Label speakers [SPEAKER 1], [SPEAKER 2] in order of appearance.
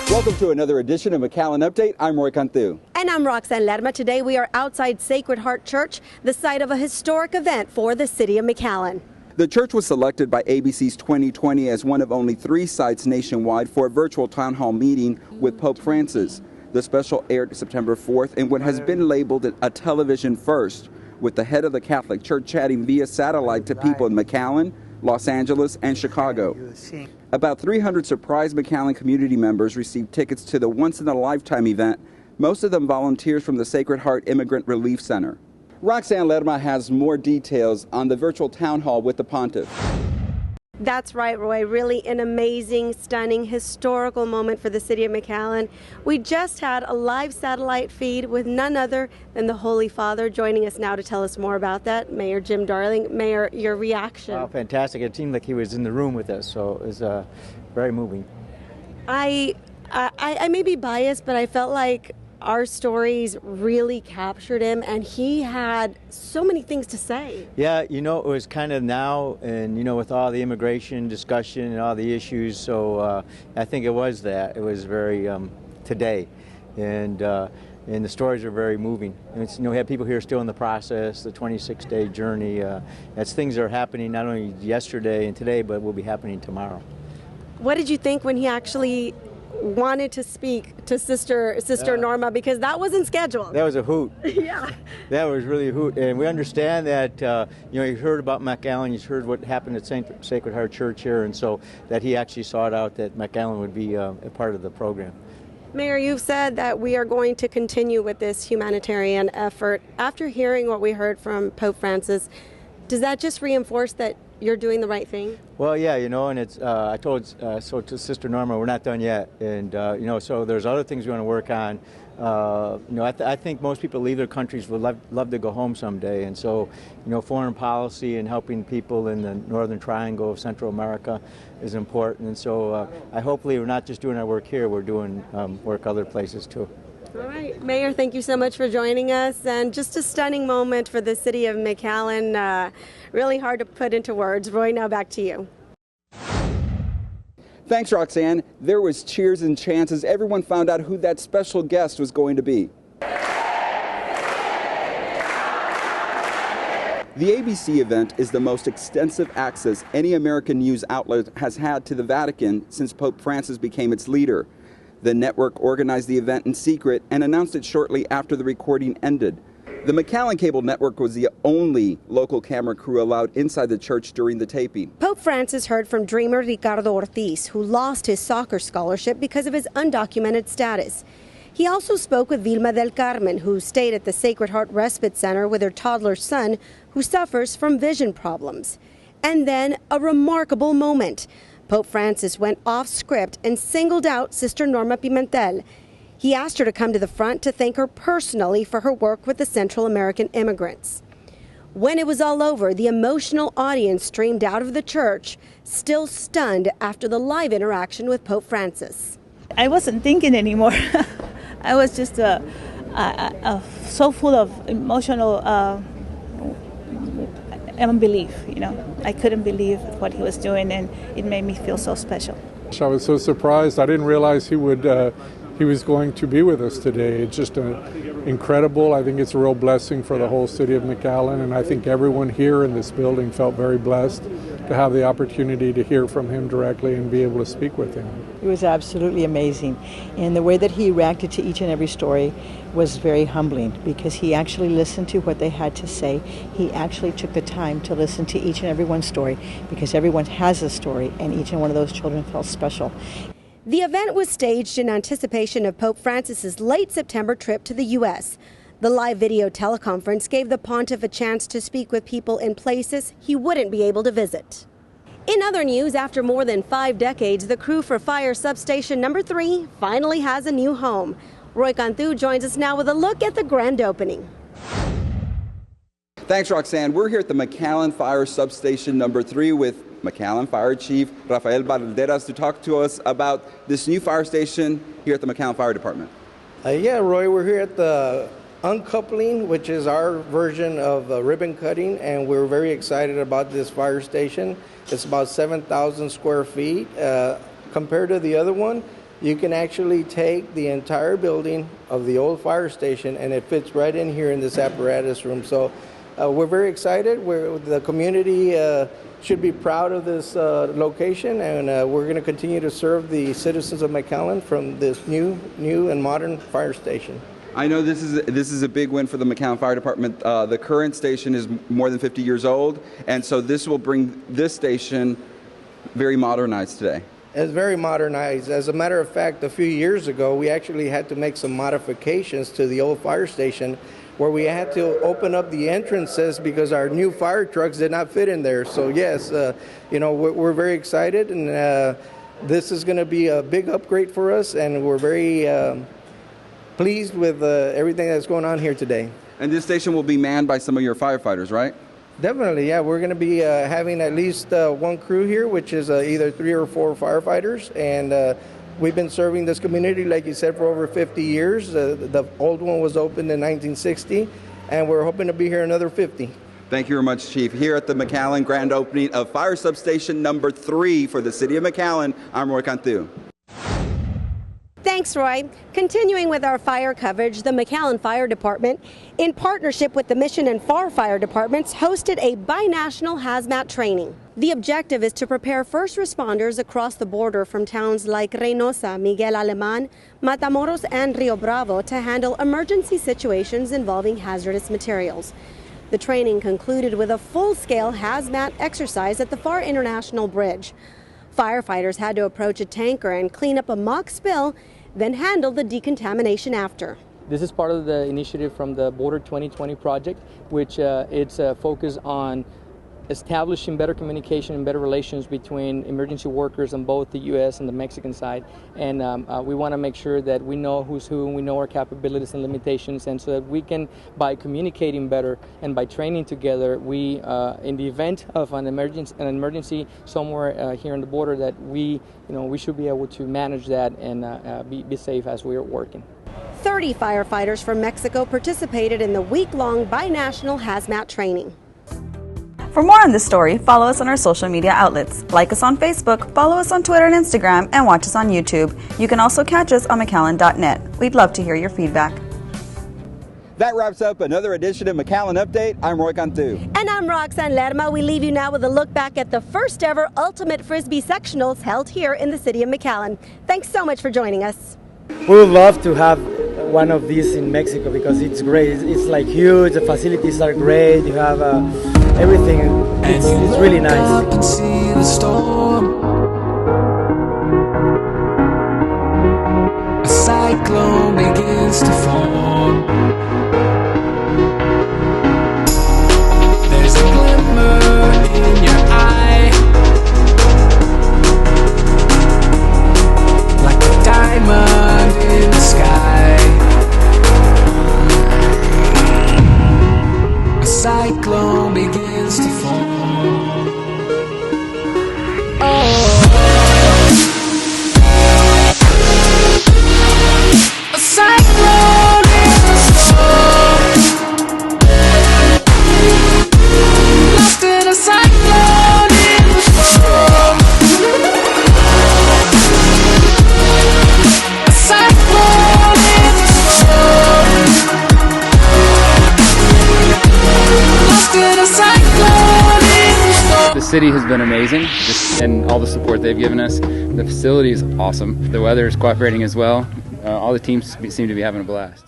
[SPEAKER 1] Welcome to another edition of McAllen Update. I'm Roy Cantu.
[SPEAKER 2] And I'm Roxanne Lerma. Today we are outside Sacred Heart Church, the site of a historic event for the City of McAllen.
[SPEAKER 1] The church was selected by ABC's 2020 as one of only 3 sites nationwide for a virtual town hall meeting with Pope Francis. The special aired September 4th in what has been labeled a television first, with the head of the Catholic Church chatting via satellite to people in McAllen, Los Angeles, and Chicago. About 300 surprised McAllen community members received tickets to the once-in-a-lifetime event, most of them volunteers from the Sacred Heart Immigrant Relief Center. Roxanne Lerma has more details on the virtual town hall with the Pontiff.
[SPEAKER 2] That's right, Roy. Really an amazing, stunning, historical moment for the City of McAllen. We just had a live satellite feed with none other than the Holy Father. Joining us now to tell us more about that, Mayor Jim Darling. Mayor, your reaction?
[SPEAKER 3] Wow, fantastic. It seemed like he was in the room with us, so it was very moving.
[SPEAKER 2] I may be biased, but I felt like our stories really captured him, and he had so many things to say.
[SPEAKER 3] Yeah, you know, it was kind of now, and you know, with all the immigration discussion and all the issues, so I think it was that. It was very today, and the stories are very moving. And it's, you know, we have people here still in the process, the 26-day journey. As things are happening not only yesterday and today, but will be happening tomorrow.
[SPEAKER 2] What did you think when he actually wanted to speak to Sister Norma, because that wasn't scheduled?
[SPEAKER 3] That was a hoot.
[SPEAKER 2] Yeah.
[SPEAKER 3] That was really a hoot. And we understand that, you know, you heard about McAllen, you heard what happened at Sacred Heart Church here, and so that he actually sought out that McAllen would be a part of the program.
[SPEAKER 2] Mayor, you've said that we are going to continue with this humanitarian effort. After hearing what we heard from Pope Francis, does that just reinforce that you're doing the right thing? Well,
[SPEAKER 3] yeah, you know, and it's, I told so to Sister Norma, we're not done yet. And, you know, so there's other things we want to work on. You know, I think most people leave their countries would love to go home someday. And so, you know, foreign policy and helping people in the Northern Triangle of Central America is important. And so hopefully we're not just doing our work here, we're doing work other places too.
[SPEAKER 2] All right, Mayor, thank you so much for joining us. And just a stunning moment for the City of McAllen. Really hard to put into words. Roy, now back to you.
[SPEAKER 1] Thanks, Roxanne. There was cheers and chants as everyone found out who that special guest was going to be. The ABC event is the most extensive access any American news outlet has had to the Vatican since Pope Francis became its leader. The network organized the event in secret and announced it shortly after the recording ended. The McAllen Cable Network was the only local camera crew allowed inside the church during the taping.
[SPEAKER 2] Pope Francis heard from dreamer Ricardo Ortiz, who lost his soccer scholarship because of his undocumented status. He also spoke with Vilma del Carmen, who stayed at the Sacred Heart Respite Center with her toddler son, who suffers from vision problems. And then a remarkable moment. Pope Francis went off script and singled out Sister Norma Pimentel. He asked her to come to the front to thank her personally for her work with the Central American immigrants. When it was all over, the emotional audience streamed out of the church, still stunned after the live interaction with Pope Francis.
[SPEAKER 4] I wasn't thinking anymore. I was just so full of emotional unbelief, you know. I couldn't believe what he was doing, and it made me feel so special.
[SPEAKER 5] I was so surprised. I didn't realize he was going to be with us today. It's just incredible. I think it's a real blessing for the whole city of McAllen, and I think everyone here in this building felt very blessed to have the opportunity to hear from him directly and be able to speak with him.
[SPEAKER 6] It was absolutely amazing, and the way that he reacted to each and every story was very humbling, because he actually listened to what they had to say. He actually took the time to listen to each and every one's story, because everyone has a story, and each and one of those children felt special.
[SPEAKER 2] The event was staged in anticipation of Pope Francis's late September trip to the U.S. The live video teleconference gave the pontiff a chance to speak with people in places he wouldn't be able to visit. In other news, after more than 5 decades, the crew for Fire Substation number 3 finally has a new home. Roy Cantu joins us now with a look at the grand opening.
[SPEAKER 1] Thanks, Roxanne. We're here at the McAllen Fire Substation number 3 with McAllen Fire Chief Rafael Valderas to talk to us about this new fire station here at the McAllen Fire Department.
[SPEAKER 7] Yeah, Roy, we're here at the uncoupling, which is our version of ribbon cutting, and we're very excited about this fire station. It's about 7,000 square feet. Compared to the other one, you can actually take the entire building of the old fire station, and it fits right in here in this apparatus room. So we're very excited. The community should be proud of this location, and we're going to continue to serve the citizens of McAllen from this new and modern fire station.
[SPEAKER 1] I know this is a big win for the McAllen Fire Department. The current station is more than 50 years old, and so this will bring this station very modernized today.
[SPEAKER 7] It's very modernized. As a matter of fact, a few years ago, we actually had to make some modifications to the old fire station where we had to open up the entrances because our new fire trucks did not fit in there. So yes, we're very excited, and this is going to be a big upgrade for us, and we're very pleased with everything that's going on here today.
[SPEAKER 1] And this station will be manned by some of your firefighters, right?
[SPEAKER 7] Definitely, yeah. We're going to be having at least one crew here, which is either 3 or 4 firefighters. And we've been serving this community, like you said, for over 50 years. The old one was opened in 1960, and we're hoping to be here another 50.
[SPEAKER 1] Thank you very much, Chief. Here at the McAllen grand opening of Fire Substation number 3 for the City of McAllen, I'm Roy Cantu.
[SPEAKER 2] Thanks, Roy. Continuing with our fire coverage, the McAllen Fire Department, in partnership with the Mission and FAR Fire Departments, hosted a binational hazmat training. The objective is to prepare first responders across the border from towns like Reynosa, Miguel Alemán, Matamoros, and Rio Bravo to handle emergency situations involving hazardous materials. The training concluded with a full-scale hazmat exercise at the FAR International Bridge. Firefighters had to approach a tanker and clean up a mock spill, then handle the decontamination after.
[SPEAKER 8] This is part of the initiative from the Border 2020 project, which it's focused on establishing better communication and better relations between emergency workers on both the U.S. and the Mexican side. And we want to make sure that we know who's who, and we know our capabilities and limitations, and so that we can, by communicating better and by training together, we, in the event of an emergency somewhere here on the border, that we should be able to manage that and be safe as we are working.
[SPEAKER 2] 30 firefighters from Mexico participated in the week-long binational hazmat training.
[SPEAKER 9] For more on this story, follow us on our social media outlets. Like us on Facebook, follow us on Twitter and Instagram, and watch us on YouTube. You can also catch us on McAllen.net. We'd love to hear your feedback.
[SPEAKER 1] That wraps up another edition of McAllen Update. I'm Roy Cantu.
[SPEAKER 2] And I'm Roxanne Lerma. We leave you now with a look back at the first ever Ultimate Frisbee Sectionals held here in the City of McAllen. Thanks so much for joining us.
[SPEAKER 10] We would love to have one of these in Mexico because it's great. It's like huge. The facilities are great. You have everything. It's really nice.
[SPEAKER 11] A cyclone begins to form. There's a glimmer in your eye, like a diamond in the sky. A cyclone begins to form. Oh, a cyclone in the storm. Lost in a cyclone in the storm. A cyclone in the storm. Lost in a cyclone in the storm.
[SPEAKER 12] The city has been amazing, and all the support they've given us. The facility is awesome. The weather is cooperating as well. All the teams seem to be having a blast.